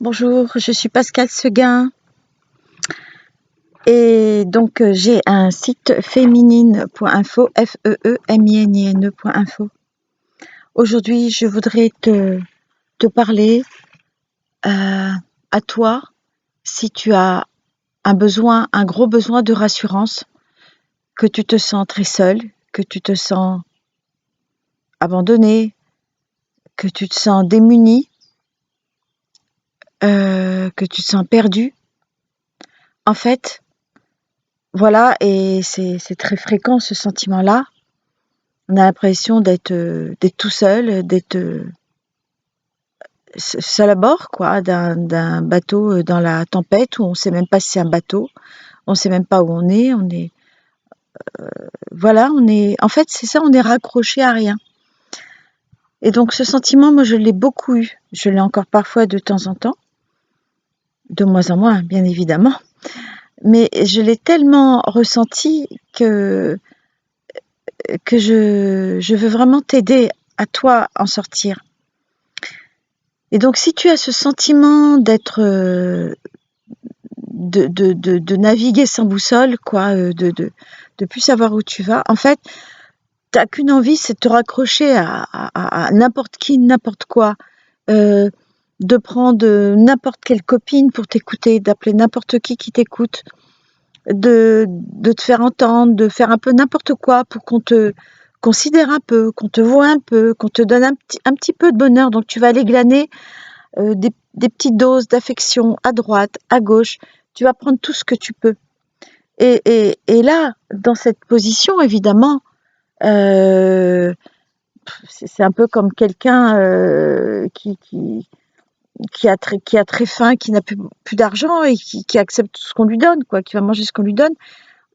Bonjour, je suis Pascal Seguin et donc j'ai un site féminine.info, FEEMININE.info. Aujourd'hui, je voudrais te parler à toi si tu as un gros besoin de rassurance, que tu te sens très seule, que tu te sens abandonnée, que tu te sens démunie, que tu te sens perdue. En fait, voilà, et c'est très fréquent ce sentiment-là. On a l'impression d'être tout seul, d'être seul à bord, quoi, d'un bateau dans la tempête où on sait même pas si c'est un bateau, on sait même pas où on est, voilà, en fait, c'est ça, on est raccroché à rien. Et donc, ce sentiment, moi, je l'ai beaucoup eu. Je l'ai encore parfois de temps en temps, de moins en moins, bien évidemment. Mais je l'ai tellement ressenti que je veux vraiment t'aider à toi en sortir. Et donc, si tu as ce sentiment d'être, de naviguer sans boussole, quoi, de plus savoir où tu vas, en fait, t'as qu'une envie, c'est de te raccrocher à n'importe qui, n'importe quoi, de prendre n'importe quelle copine pour t'écouter, d'appeler n'importe qui t'écoute, de te faire entendre, de faire un peu n'importe quoi pour qu'on te considère un peu, qu'on te voit un peu, qu'on te donne un petit peu de bonheur. Donc, tu vas aller glaner des petites doses d'affection à droite, à gauche. Tu vas prendre tout ce que tu peux. Et là, dans cette position, évidemment, c'est un peu comme quelqu'un qui a très faim, qui n'a plus d'argent et qui accepte tout ce qu'on lui donne, quoi, qui va manger ce qu'on lui donne.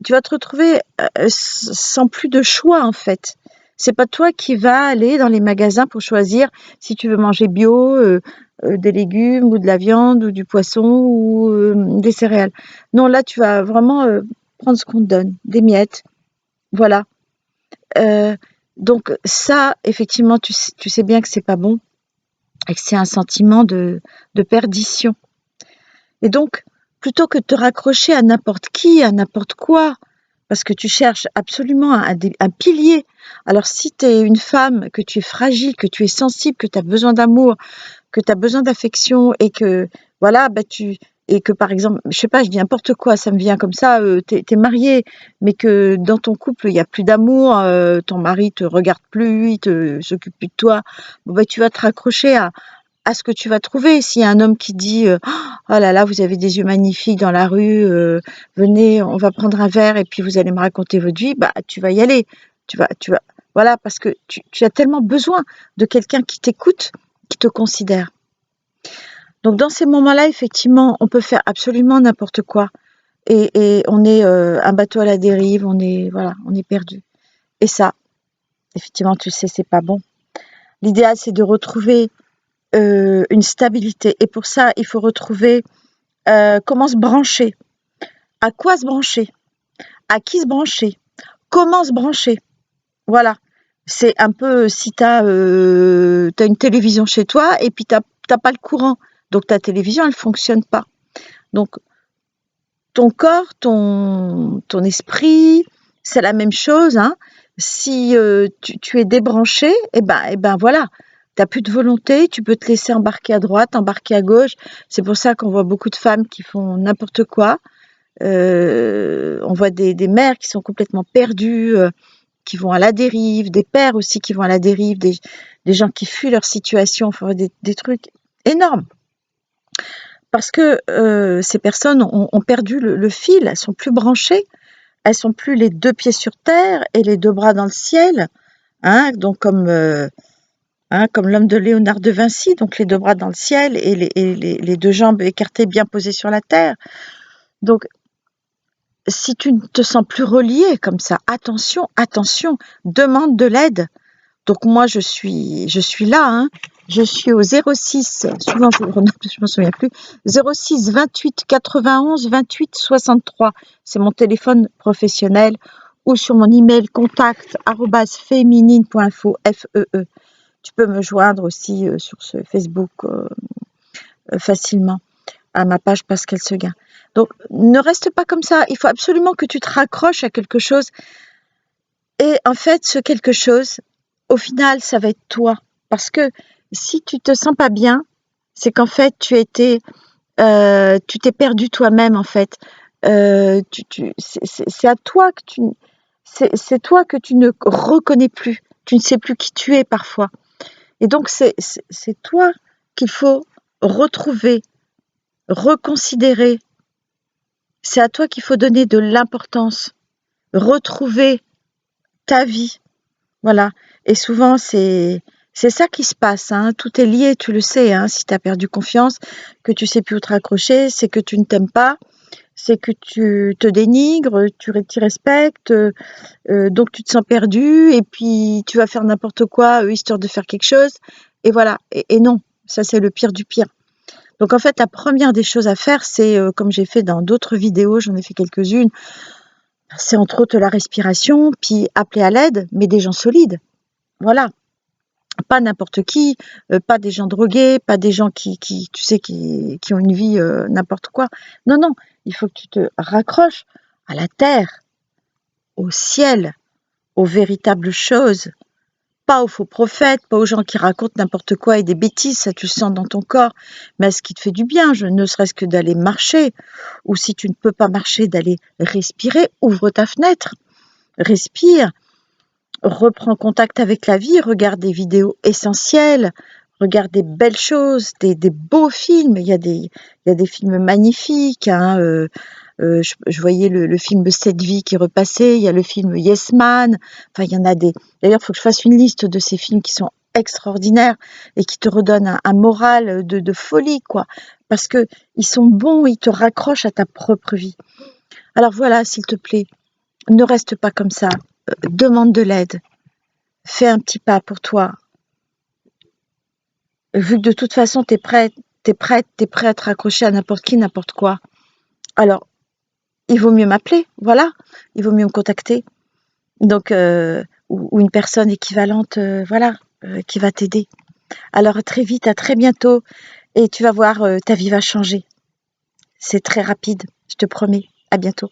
Tu vas te retrouver sans plus de choix, en fait. C'est pas toi qui vas aller dans les magasins pour choisir si tu veux manger bio, des légumes ou de la viande ou du poisson ou des céréales. Non, là, tu vas vraiment prendre ce qu'on te donne, des miettes, voilà. Euh, donc ça, effectivement, tu sais bien que c'est pas bon et que c'est un sentiment de perdition. Et donc, plutôt que de te raccrocher à n'importe qui, à n'importe quoi, parce que tu cherches absolument un pilier. Alors si tu es une femme, que tu es fragile, que tu es sensible, que tu as besoin d'amour, que tu as besoin d'affection et que voilà, et que par exemple, je sais pas, je dis n'importe quoi, ça me vient comme ça, t'es marié, mais que dans ton couple, il y a plus d'amour, ton mari te regarde plus, s'occupe plus de toi, bon bah tu vas te raccrocher à ce que tu vas trouver. S'il y a un homme qui dit oh là là, vous avez des yeux magnifiques dans la rue, venez, on va prendre un verre et puis vous allez me raconter votre vie, bah tu vas y aller. Tu vas, voilà, parce que tu as tellement besoin de quelqu'un qui t'écoute, qui te considère. Donc dans ces moments-là, effectivement, on peut faire absolument n'importe quoi. Et on est un bateau à la dérive, on est perdu. Et ça, effectivement, tu sais, c'est pas bon. L'idéal, c'est de retrouver une stabilité. Et pour ça, il faut retrouver comment se brancher. À quoi se brancher? À qui se brancher? Comment se brancher? Voilà. C'est un peu si tu as une télévision chez toi et puis tu n'as pas le courant. Donc ta télévision, elle ne fonctionne pas. Donc ton corps, ton esprit, c'est la même chose. Hein. Si tu es débranché, et ben voilà, tu n'as plus de volonté, tu peux te laisser embarquer à droite, embarquer à gauche. C'est pour ça qu'on voit beaucoup de femmes qui font n'importe quoi. On voit des mères qui sont complètement perdues, qui vont à la dérive, des pères aussi qui vont à la dérive, des gens qui fuient leur situation, enfin des trucs énormes. Parce que ces personnes ont perdu le fil, elles sont plus branchées, elles sont plus les deux pieds sur terre et les deux bras dans le ciel, hein, donc comme l'homme de Léonard de Vinci, donc les deux bras dans le ciel et les deux jambes écartées bien posées sur la terre. Donc si tu ne te sens plus relié comme ça, attention, demande de l'aide. Donc moi je suis là, hein. Je suis au 06, souvent je me souviens plus, 06 28 91 28 63. C'est mon téléphone professionnel ou sur mon email contact@feminine.info, FEE. Tu peux me joindre aussi sur ce Facebook facilement à ma page Pascal Seguin. Donc, ne reste pas comme ça. Il faut absolument que tu te raccroches à quelque chose. Et en fait, ce quelque chose, au final, ça va être toi. Parce que si tu te sens pas bien, c'est qu'en fait, tu t'es perdu toi-même, en fait. C'est à toi que c'est toi que tu ne reconnais plus. Tu ne sais plus qui tu es parfois. Et donc, c'est toi qu'il faut retrouver, reconsidérer. C'est à toi qu'il faut donner de l'importance, retrouver ta vie. Voilà. Et souvent, c'est ça qui se passe, hein. Tout est lié, tu le sais, hein. Si tu as perdu confiance, que tu sais plus où te raccrocher, c'est que tu ne t'aimes pas, c'est que tu te dénigres, tu t'y respectes, donc tu te sens perdu et puis tu vas faire n'importe quoi, histoire de faire quelque chose. Et voilà. Et non, ça c'est le pire du pire. Donc en fait, la première des choses à faire, c'est, comme j'ai fait dans d'autres vidéos, j'en ai fait quelques-unes, c'est entre autres la respiration, puis appeler à l'aide, mais des gens solides. Voilà. Pas n'importe qui, pas des gens drogués, pas des gens tu sais, qui ont une vie n'importe quoi. Non, non, il faut que tu te raccroches à la terre, au ciel, aux véritables choses, pas aux faux prophètes, pas aux gens qui racontent n'importe quoi et des bêtises, ça tu le sens dans ton corps, mais à ce qui te fait du bien, ne serait-ce que d'aller marcher, ou si tu ne peux pas marcher, d'aller respirer, ouvre ta fenêtre, respire, reprends contact avec la vie, regarde des vidéos essentielles, regarde des belles choses, des beaux films. Il y a des films magnifiques, hein, je voyais le film Cette vie qui repassait, il y a le film Yes Man, enfin il y en a des. D'ailleurs, il faut que je fasse une liste de ces films qui sont extraordinaires et qui te redonnent un moral de folie, quoi. Parce que ils sont bons, ils te raccrochent à ta propre vie. Alors voilà, s'il te plaît, ne reste pas comme ça. Demande de l'aide. Fais un petit pas pour toi. Vu que de toute façon, t'es prêt à te raccrocher à n'importe qui, n'importe quoi. Alors, il vaut mieux m'appeler, voilà. Il vaut mieux me contacter. Donc, ou une personne équivalente, voilà, qui va t'aider. Alors, à très vite, à très bientôt. Et tu vas voir, ta vie va changer. C'est très rapide, je te promets. À bientôt.